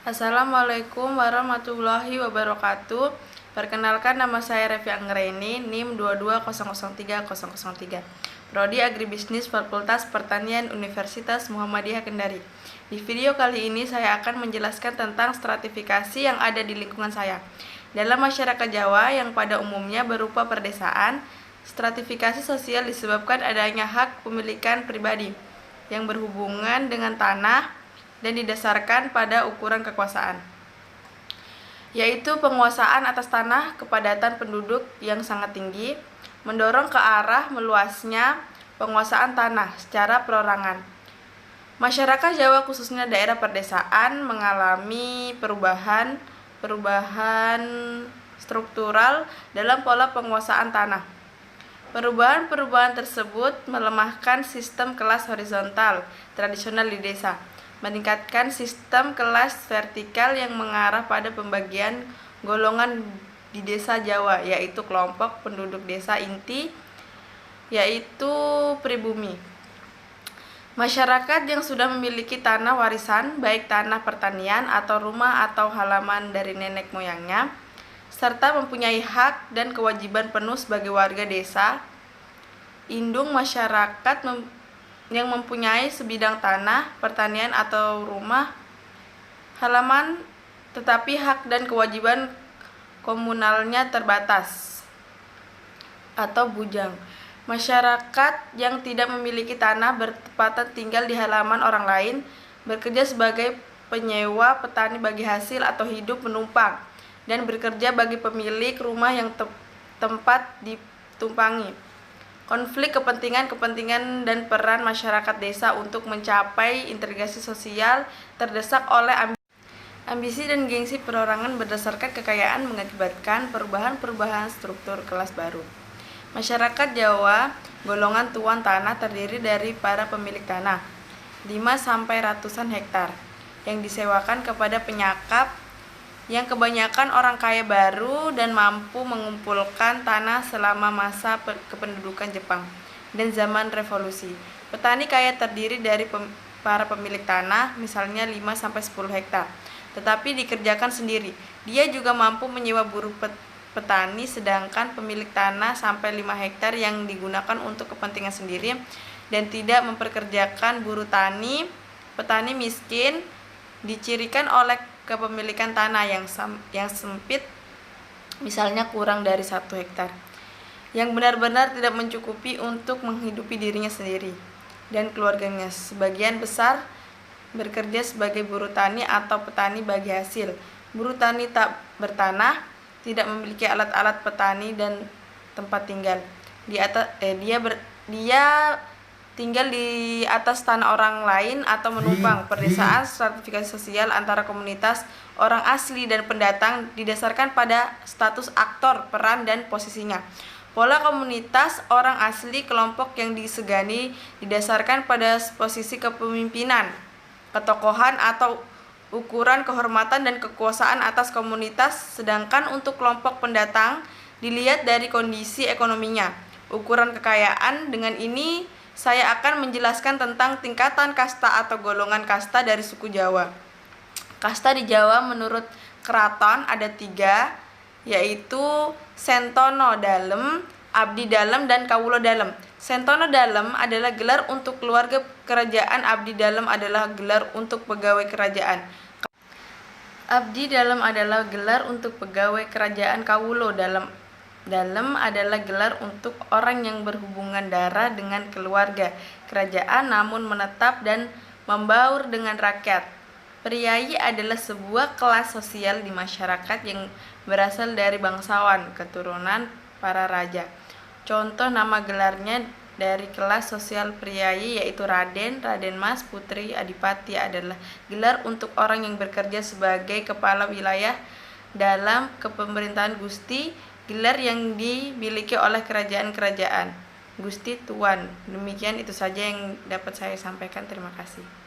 Assalamualaikum warahmatullahi wabarakatuh. Perkenalkan, nama saya Revi Anggreni, NIM 2200303, Prodi Agribisnis Fakultas Pertanian Universitas Muhammadiyah Kendari. Di video kali ini saya akan menjelaskan tentang stratifikasi yang ada di lingkungan saya. Dalam masyarakat Jawa yang pada umumnya berupa perdesaan, stratifikasi sosial disebabkan adanya hak pemilikan pribadi yang berhubungan dengan tanah dan didasarkan pada ukuran kekuasaan, yaitu penguasaan atas tanah, kepadatan penduduk yang sangat tinggi, mendorong ke arah meluasnya penguasaan tanah secara perorangan. Masyarakat Jawa khususnya daerah perdesaan mengalami perubahan struktural dalam pola penguasaan tanah. Perubahan tersebut melemahkan sistem kelas horizontal tradisional di desa, meningkatkan sistem kelas vertikal yang mengarah pada pembagian golongan di desa Jawa, yaitu kelompok penduduk desa inti, yaitu pribumi. Masyarakat yang sudah memiliki tanah warisan, baik tanah pertanian atau rumah atau halaman dari nenek moyangnya, serta mempunyai hak dan kewajiban penuh sebagai warga desa indung masyarakat yang mempunyai sebidang tanah pertanian atau rumah halaman, tetapi hak dan kewajiban komunalnya terbatas atau bujang. Masyarakat yang tidak memiliki tanah bertepatan tinggal di halaman orang lain, bekerja sebagai penyewa petani bagi hasil atau hidup menumpang, dan bekerja bagi pemilik rumah yang tempat ditumpangi. Konflik kepentingan dan peran masyarakat desa untuk mencapai integrasi sosial terdesak oleh ambisi dan gengsi perorangan berdasarkan kekayaan mengakibatkan perubahan struktur kelas baru. Masyarakat Jawa golongan tuan tanah terdiri dari para pemilik tanah 5 sampai ratusan hektar yang disewakan kepada penyakap yang kebanyakan orang kaya baru dan mampu mengumpulkan tanah selama masa kependudukan Jepang dan zaman revolusi. Petani kaya terdiri dari para pemilik tanah, misalnya 5 sampai 10 hektar, tetapi dikerjakan sendiri. Dia juga mampu menyewa buruh petani, sedangkan pemilik tanah sampai 5 hektar yang digunakan untuk kepentingan sendiri dan tidak memperkerjakan buruh tani. Petani miskin dicirikan oleh kepemilikan tanah yang sempit, misalnya kurang dari 1 hektar, yang benar-benar tidak mencukupi untuk menghidupi dirinya sendiri dan keluarganya. Sebagian besar bekerja sebagai buruh tani atau petani bagi hasil. Buruh tani tak bertanah, tidak memiliki alat-alat petani dan tempat tinggal. Dia tinggal di atas tanah orang lain atau menumpang. Perdesaan stratifikasi sosial antara komunitas orang asli dan pendatang didasarkan pada status aktor, peran, dan posisinya. Pola komunitas orang asli, kelompok yang disegani didasarkan pada posisi kepemimpinan, ketokohan atau ukuran kehormatan dan kekuasaan atas komunitas, sedangkan untuk kelompok pendatang dilihat dari kondisi ekonominya, ukuran kekayaan. Dengan ini saya akan menjelaskan tentang tingkatan kasta atau golongan kasta dari suku Jawa. Kasta di Jawa menurut keraton ada 3, yaitu Sentono Dalem, Abdi Dalem, dan Kawulo Dalem. Sentono Dalem adalah gelar untuk keluarga kerajaan, Abdi Dalem adalah gelar untuk pegawai kerajaan. Abdi Dalem adalah gelar untuk pegawai kerajaan. Kawulo Dalem adalah gelar untuk orang yang berhubungan darah dengan keluarga kerajaan namun menetap dan membaur dengan rakyat. Priyayi adalah sebuah kelas sosial di masyarakat yang berasal dari bangsawan, keturunan para raja. Contoh nama gelarnya dari kelas sosial priyayi yaitu Raden, Raden Mas, Putri, Adipati adalah gelar untuk orang yang bekerja sebagai kepala wilayah dalam kepemerintahan. Gusti, gelar yang dimiliki oleh kerajaan-kerajaan. Gusti Tuan. Demikian itu saja yang dapat saya sampaikan. Terima kasih.